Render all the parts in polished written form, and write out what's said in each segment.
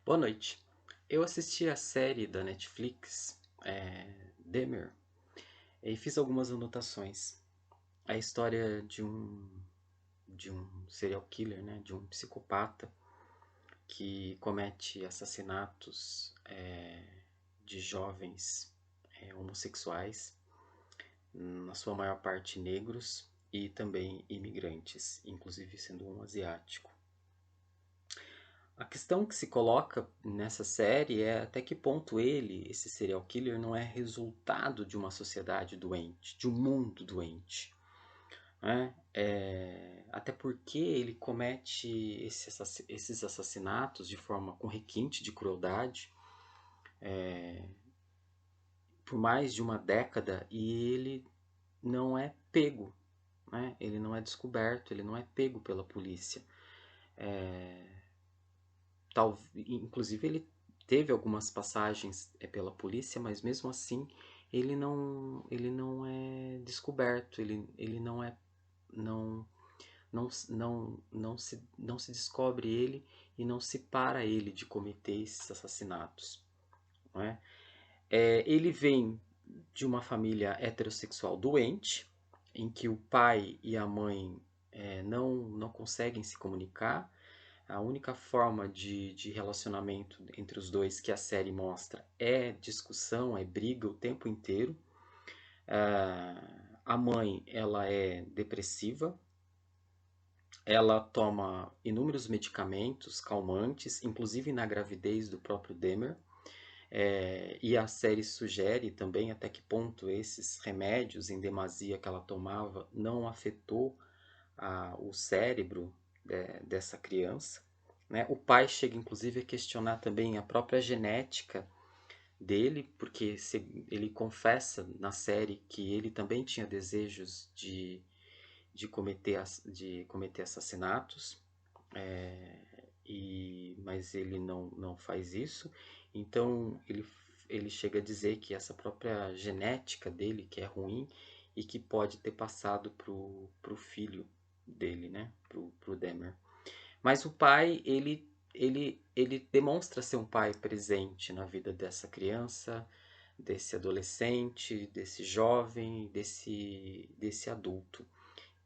Boa noite. Eu assisti a série da Netflix, Dahmer, e fiz algumas anotações. A história de um serial killer, né, de um psicopata que comete assassinatos de jovens homossexuais, na sua maior parte negros e também imigrantes, inclusive sendo um asiático. A questão que se coloca nessa série é até que ponto ele, esse serial killer, não é resultado de uma sociedade doente, de um mundo doente, né? Até porque ele comete esses assassinatos de forma com requinte de crueldade por mais de uma década e ele não é pego, né? Ele não é descoberto, ele não é pego pela polícia. Inclusive ele teve algumas passagens pela polícia, mas mesmo assim ele não é descoberto, ele não é não não se descobre ele e não se para ele de cometer esses assassinatos, não é? Ele vem de uma família heterossexual doente, em que o pai e a mãe não conseguem se comunicar. A única forma de relacionamento entre os dois que a série mostra é discussão, é briga o tempo inteiro. A mãe, ela é depressiva, ela toma inúmeros medicamentos calmantes, inclusive na gravidez do próprio Dahmer. E a série sugere também até que ponto esses remédios em demasia que ela tomava não afetou o cérebro dessa criança, né? O pai chega inclusive a questionar também a própria genética dele, porque ele confessa na série que ele também tinha desejos de cometer assassinatos, mas ele não faz isso. Então ele chega a dizer que essa própria genética dele que é ruim e que pode ter passado pro filho dele, né? Pro Dahmer. Mas o pai, ele demonstra ser um pai presente na vida dessa criança, desse adolescente, desse jovem, desse adulto.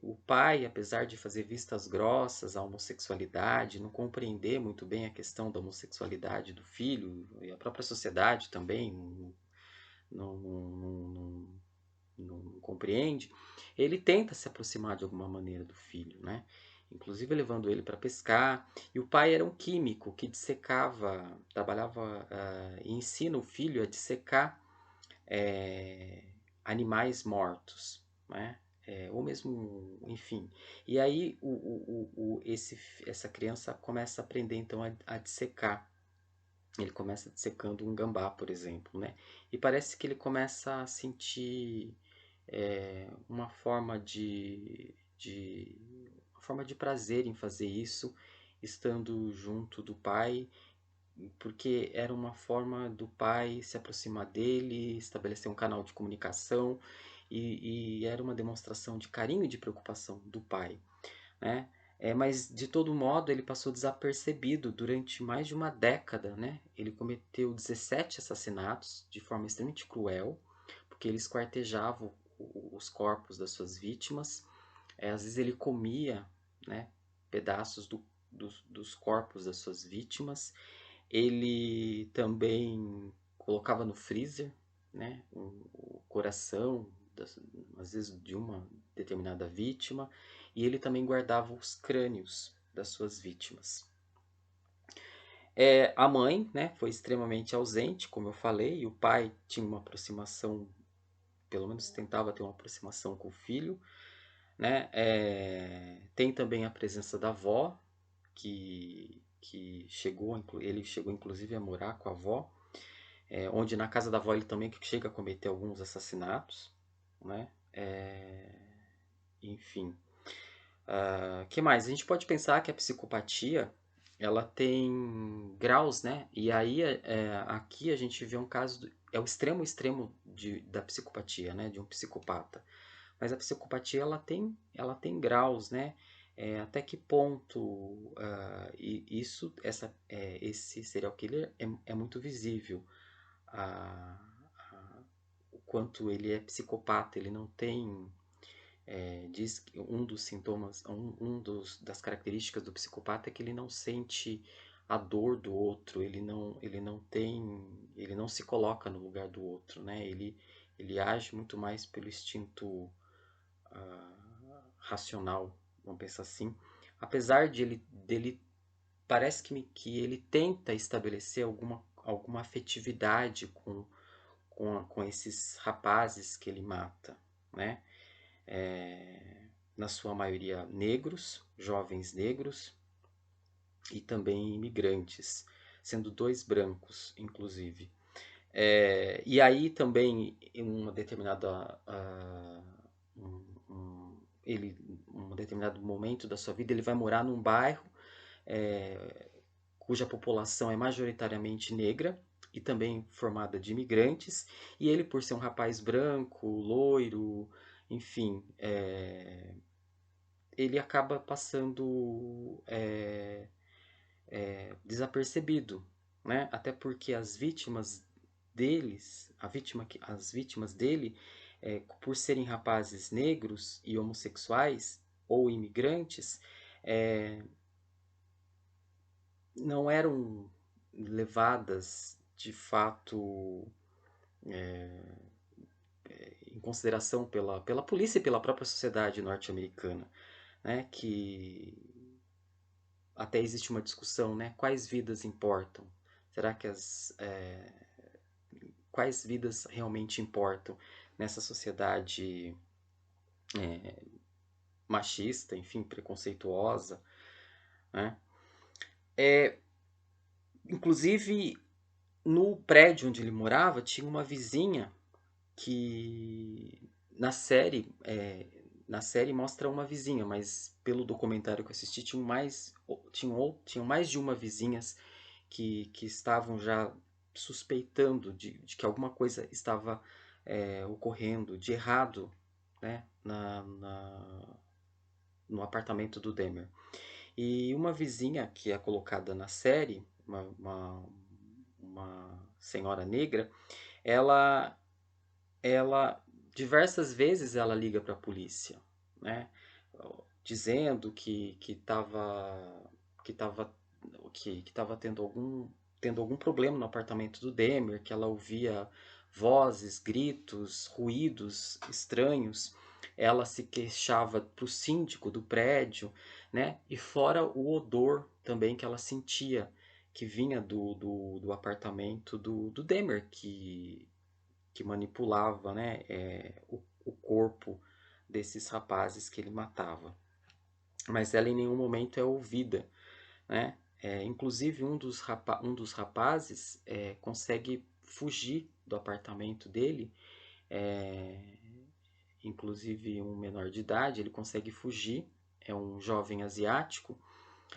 O pai, apesar de fazer vistas grossas à homossexualidade, não compreender muito bem a questão da homossexualidade do filho, e a própria sociedade também não compreende, ele tenta se aproximar de alguma maneira do filho, né? Inclusive levando ele para pescar. E o pai era um químico que dissecava, trabalhava e ensina o filho a dissecar animais mortos, né? Ou mesmo, enfim. E aí essa criança começa a aprender então a dissecar. Ele começa dissecando um gambá, por exemplo, né? E parece que ele começa a sentir uma forma uma forma de prazer em fazer isso, estando junto do pai, porque era uma forma do pai se aproximar dele, estabelecer um canal de comunicação e era uma demonstração de carinho e de preocupação do pai, né? Mas de todo modo ele passou desapercebido durante mais de uma década, né? Ele cometeu 17 assassinatos de forma extremamente cruel, porque ele esquartejava os corpos das suas vítimas. Às vezes ele comia, né, pedaços dos corpos das suas vítimas. Ele também colocava no freezer, né, o coração, às vezes de uma determinada vítima, e ele também guardava os crânios das suas vítimas. A mãe, né, foi extremamente ausente, como eu falei, e o pai tinha uma aproximação, pelo menos tentava ter uma aproximação com o filho, né? Tem também a presença da avó, que ele chegou inclusive a morar com a avó, onde na casa da avó ele também chega a cometer alguns assassinatos, né? Enfim. Que mais? A gente pode pensar que a psicopatia ela tem graus, né? E aí aqui a gente vê um caso é o extremo da psicopatia, né? De um psicopata. Mas a psicopatia ela tem graus, né? Até que ponto esse serial killer é muito visível. A, o quanto ele é psicopata, ele não tem. Diz que um dos sintomas, das características do psicopata é que ele não sente a dor do outro, ele não se coloca no lugar do outro, né? Ele age muito mais pelo instinto racional, vamos pensar assim. Apesar dele parece que ele tenta estabelecer alguma afetividade com esses rapazes que ele mata, né? Na sua maioria negros, jovens negros e também imigrantes, sendo dois brancos, inclusive. E aí também, em uma determinada, ele, um determinado momento da sua vida, ele vai morar num bairro cuja população é majoritariamente negra e também formada de imigrantes, e ele, por ser um rapaz branco, loiro, enfim, ele acaba passando desapercebido, né? Até porque as vítimas as vítimas dele, por serem rapazes negros e homossexuais ou imigrantes, não eram levadas de fato em consideração pela polícia e pela própria sociedade norte-americana, né? Que até existe uma discussão, né? Quais vidas importam? Será que quais vidas realmente importam nessa sociedade machista, enfim, preconceituosa, né? Inclusive, no prédio onde ele morava, tinha uma vizinha que na série mostra uma vizinha, mas pelo documentário que eu assisti tinham mais de uma vizinhas que estavam já suspeitando de que alguma coisa estava ocorrendo de errado, né, no apartamento do Demer. E uma vizinha que é colocada na série, uma senhora negra, ela ela diversas vezes ela liga para a polícia, né? Dizendo que estava que tava tendo algum problema no apartamento do Demer, que ela ouvia vozes, gritos, ruídos estranhos. Ela se queixava para o síndico do prédio, né? E fora o odor também que ela sentia, que vinha do apartamento do Demer, que manipulava, né, o corpo desses rapazes que ele matava. Mas ela em nenhum momento é ouvida, né? Inclusive um dos rapazes consegue fugir do apartamento dele, inclusive um menor de idade, ele consegue fugir, é um jovem asiático,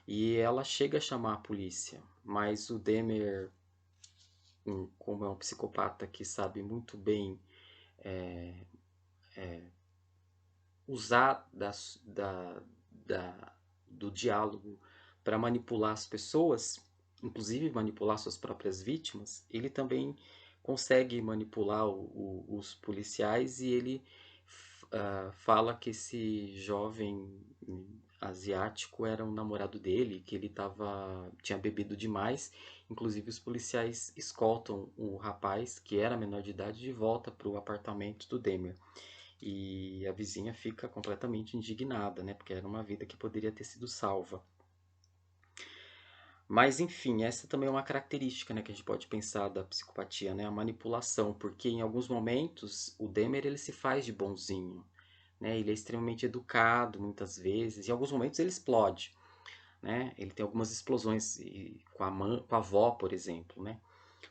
e ela chega a chamar a polícia, mas o Demer, como é um psicopata que sabe muito bem usar do diálogo para manipular as pessoas, inclusive manipular suas próprias vítimas, ele também consegue manipular os policiais e ele fala que esse jovem asiático era um namorado dele, que ele tinha bebido demais. Inclusive os policiais escoltam o rapaz, que era menor de idade, de volta para o apartamento do Demer. E a vizinha fica completamente indignada, né? Porque era uma vida que poderia ter sido salva. Mas enfim, essa também é uma característica, né, que a gente pode pensar da psicopatia, né? A manipulação, porque em alguns momentos o Demer ele se faz de bonzinho, né? Ele é extremamente educado muitas vezes, em alguns momentos ele explode, né? Ele tem algumas explosões com a avó, por exemplo, né?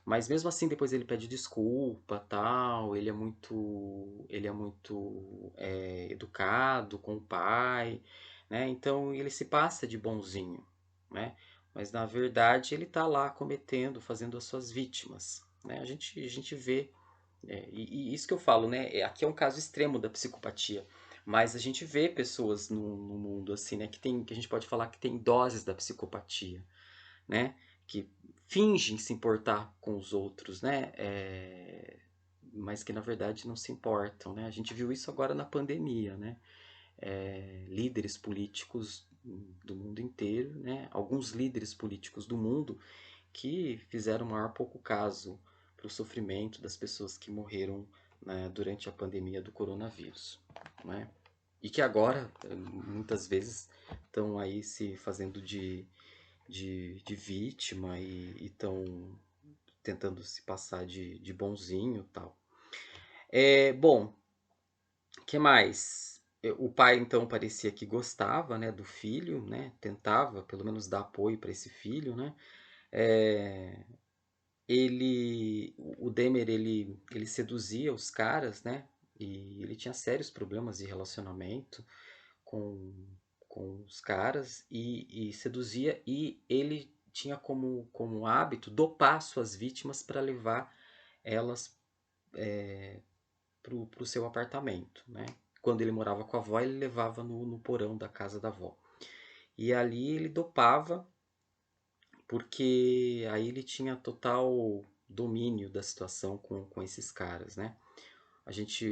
Mas mesmo assim, depois ele pede desculpa, tal. Ele é muito educado com o pai, né? Então ele se passa de bonzinho, né? Mas na verdade ele está lá cometendo, fazendo as suas vítimas, né? A gente vê, e isso que eu falo, né? Aqui é um caso extremo da psicopatia, Mas a gente vê pessoas no mundo assim, né, que a gente pode falar que tem doses da psicopatia, né, que fingem se importar com os outros, né, mas que na verdade não se importam, né. A gente viu isso agora na pandemia, né, líderes políticos do mundo inteiro, né, alguns líderes políticos do mundo que fizeram o maior pouco caso para o sofrimento das pessoas que morreram, né, durante a pandemia do coronavírus, né? E que agora, muitas vezes, estão aí se fazendo de vítima e estão tentando se passar de bonzinho e tal. Bom, o que mais? O pai, então, parecia que gostava, né, do filho, né, tentava pelo menos dar apoio para esse filho, né, eh, o Demer ele seduzia os caras, né, e ele tinha sérios problemas de relacionamento com com os caras e seduzia, e ele tinha como hábito dopar suas vítimas para levar elas para o seu apartamento, né. Quando ele morava com a avó, ele levava no porão da casa da avó. E ali ele dopava, porque aí ele tinha total domínio da situação com esses caras, né. A gente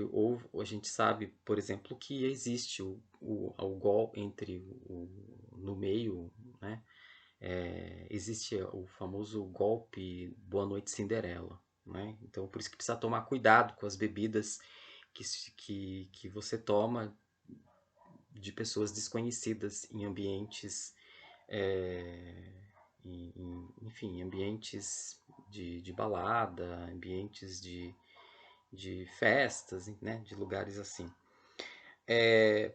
sabe, por exemplo, que existe o gol entre no meio, né, existe o famoso golpe Boa Noite Cinderela, né. Então por isso que precisa tomar cuidado com as bebidas que você toma de pessoas desconhecidas em ambientes, eh, enfim, ambientes de balada, ambientes de festas, né, de lugares assim.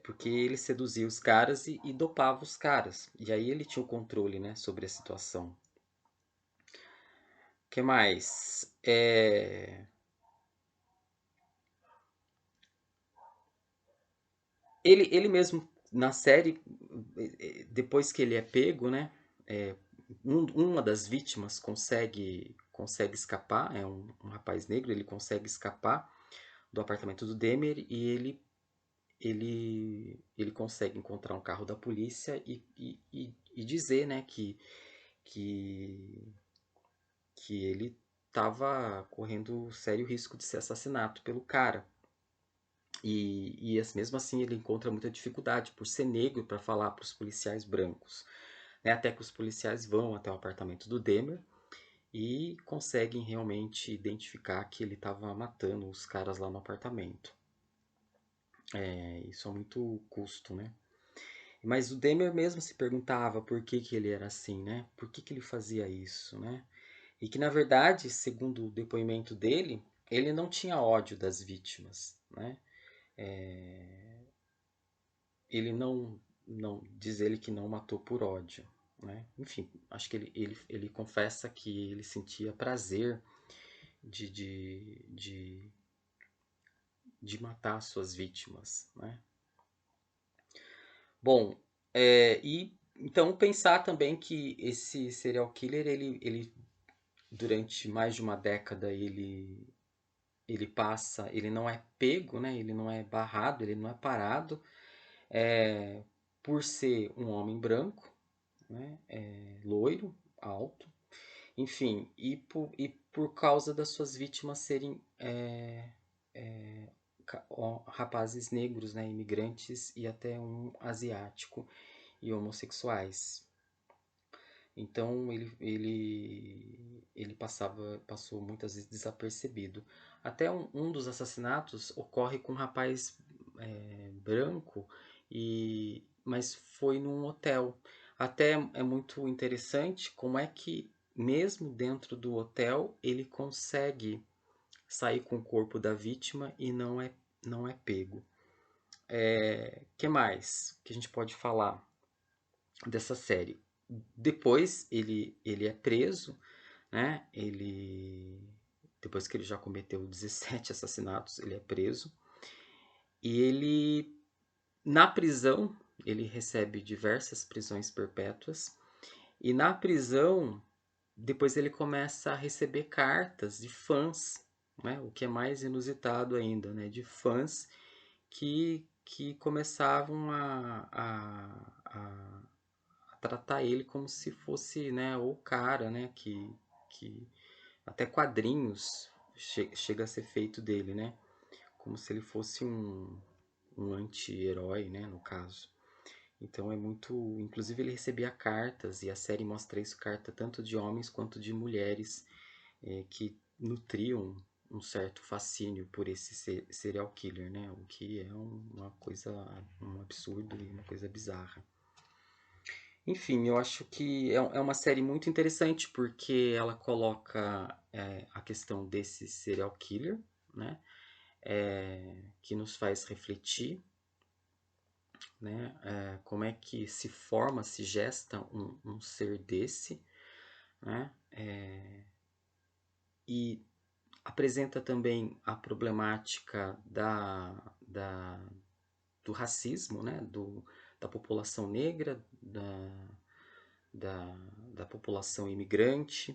Porque ele seduzia os caras e dopava os caras. E aí ele tinha o controle, né, sobre a situação. Que mais? Ele mesmo na série, depois que ele é pego, né, eh, uma das vítimas consegue escapar, é um rapaz negro, ele consegue escapar do apartamento do Demer e ele consegue encontrar um carro da polícia e dizer, né, que, que ele estava correndo sério risco de ser assassinado pelo cara. Mesmo assim ele encontra muita dificuldade por ser negro para falar para os policiais brancos, né? Até que os policiais vão até o apartamento do Demer e conseguem realmente identificar que ele estava matando os caras lá no apartamento. Isso é muito custo, né? Mas o Demer mesmo se perguntava por que ele era assim, né? Por que ele fazia isso, né? E que na verdade, segundo o depoimento dele, ele não tinha ódio das vítimas, né? Ele não diz ele que não matou por ódio, né? Enfim, acho que ele confessa que ele sentia prazer de, de, de, de matar suas vítimas, né? Bom, e então pensar também que esse serial killer, ele durante mais de uma década, ele não é pego, né? Ele não é barrado, ele não é parado, por ser um homem branco, né? Loiro, alto, enfim, e por causa das suas vítimas serem rapazes negros, né? Imigrantes e até um asiático e homossexuais. Então ele passou muitas vezes desapercebido. Até um dos assassinatos ocorre com um rapaz branco, mas foi num hotel. Até é muito interessante como é que, mesmo dentro do hotel, ele consegue sair com o corpo da vítima e não é pego. Que mais que a gente pode falar dessa série? Depois ele é preso, né? Depois que ele já cometeu 17 assassinatos, ele é preso. E na prisão, ele recebe diversas prisões perpétuas. E na prisão, depois ele começa a receber cartas de fãs, né? O que é mais inusitado ainda, né? De fãs que que começavam a tratar ele como se fosse, né, o cara, né, que até quadrinhos chega a ser feito dele, né, como se ele fosse um anti-herói, né, no caso. Então é muito. Inclusive ele recebia cartas, e a série mostra isso, carta tanto de homens quanto de mulheres, que nutriam um certo fascínio por esse serial killer, né? O que é uma coisa, um absurdo e uma coisa bizarra. Enfim, eu acho que é uma série muito interessante porque ela coloca a questão desse serial killer, né? Que nos faz refletir, né? Como é que se forma, se gesta um ser desse, né? E apresenta também a problemática do racismo, né? Da população negra, da, da população imigrante,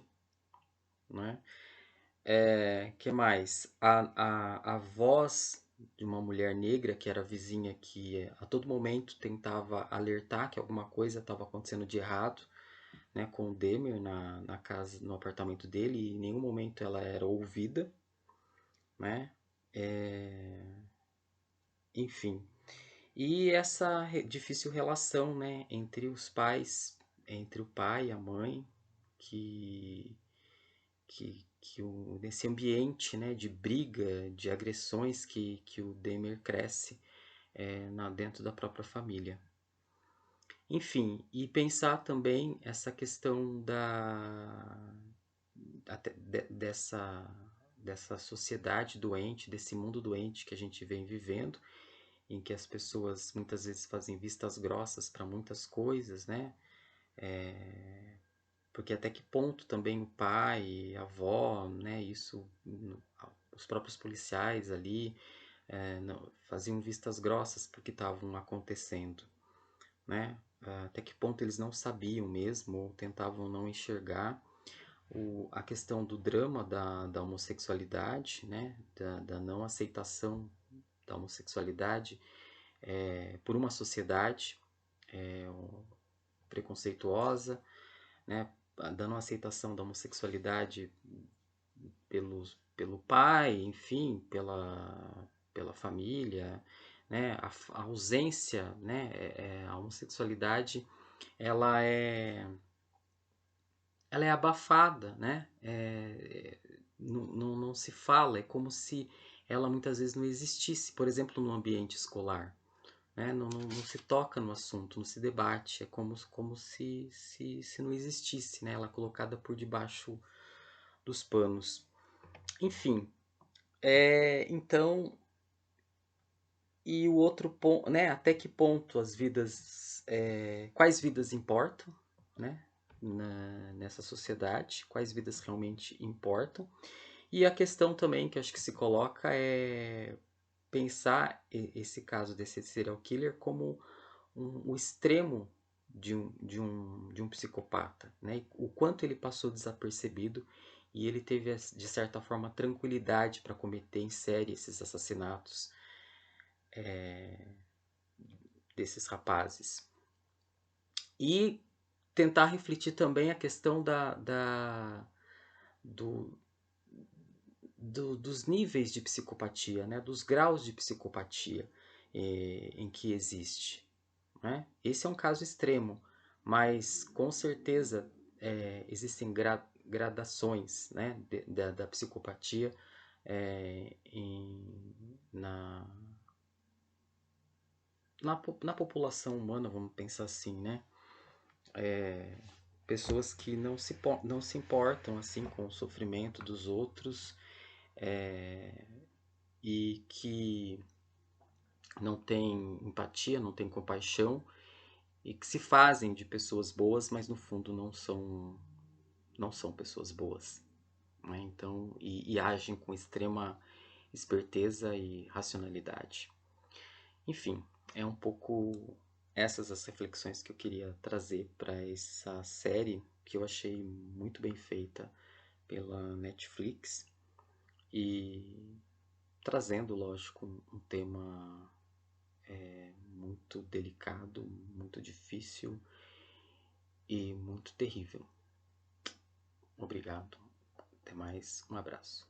né? Que mais? A voz de uma mulher negra, que era vizinha, que a todo momento tentava alertar que alguma coisa estava acontecendo de errado, né, com o Demer na casa, no apartamento dele, e em nenhum momento ela era ouvida, né? É, enfim. E essa difícil relação, né, entre os pais, entre o pai e a mãe, que nesse ambiente, né, de briga, de agressões que o Demer cresce dentro da própria família. Enfim, e pensar também essa questão dessa sociedade doente, desse mundo doente que a gente vem vivendo, em que as pessoas muitas vezes fazem vistas grossas para muitas coisas, né? Porque até que ponto também o pai, a avó, né? Os próprios policiais ali faziam vistas grossas porque estavam acontecendo, né? Até que ponto eles não sabiam mesmo ou tentavam não enxergar a questão do drama da homossexualidade, né? Da não aceitação da homossexualidade por uma sociedade preconceituosa, né? Da não aceitação da homossexualidade pelo pai, enfim, pela família, né? A ausência, né? A homossexualidade ela é ela é abafada, né? Não se fala, é como se ela muitas vezes não existisse, por exemplo, no ambiente escolar. Né? Não se toca no assunto, não se debate, é como se não existisse, né? Ela é colocada por debaixo dos panos. Enfim, então, e o outro ponto, né? Até que ponto as vidas, quais vidas importam, né? Nessa sociedade, quais vidas realmente importam. E a questão também que eu acho que se coloca é pensar esse caso desse serial killer como o extremo de um psicopata, né? O quanto ele passou desapercebido e ele teve, de certa forma, tranquilidade para cometer em série esses assassinatos desses rapazes. E tentar refletir também a questão do, dos níveis de psicopatia, né? Dos graus de psicopatia em que existe. Né? Esse é um caso extremo, mas com certeza existem gradações, né, da psicopatia na, na população humana, vamos pensar assim, né? Pessoas que não se importam assim com o sofrimento dos outros e que não têm empatia, não têm compaixão e que se fazem de pessoas boas, mas no fundo não são pessoas boas, né? Então, e agem com extrema esperteza e racionalidade. Enfim, é um pouco essas as reflexões que eu queria trazer para essa série que eu achei muito bem feita pela Netflix e trazendo, lógico, um tema é muito delicado, muito difícil e muito terrível. Obrigado. Até mais. Um abraço.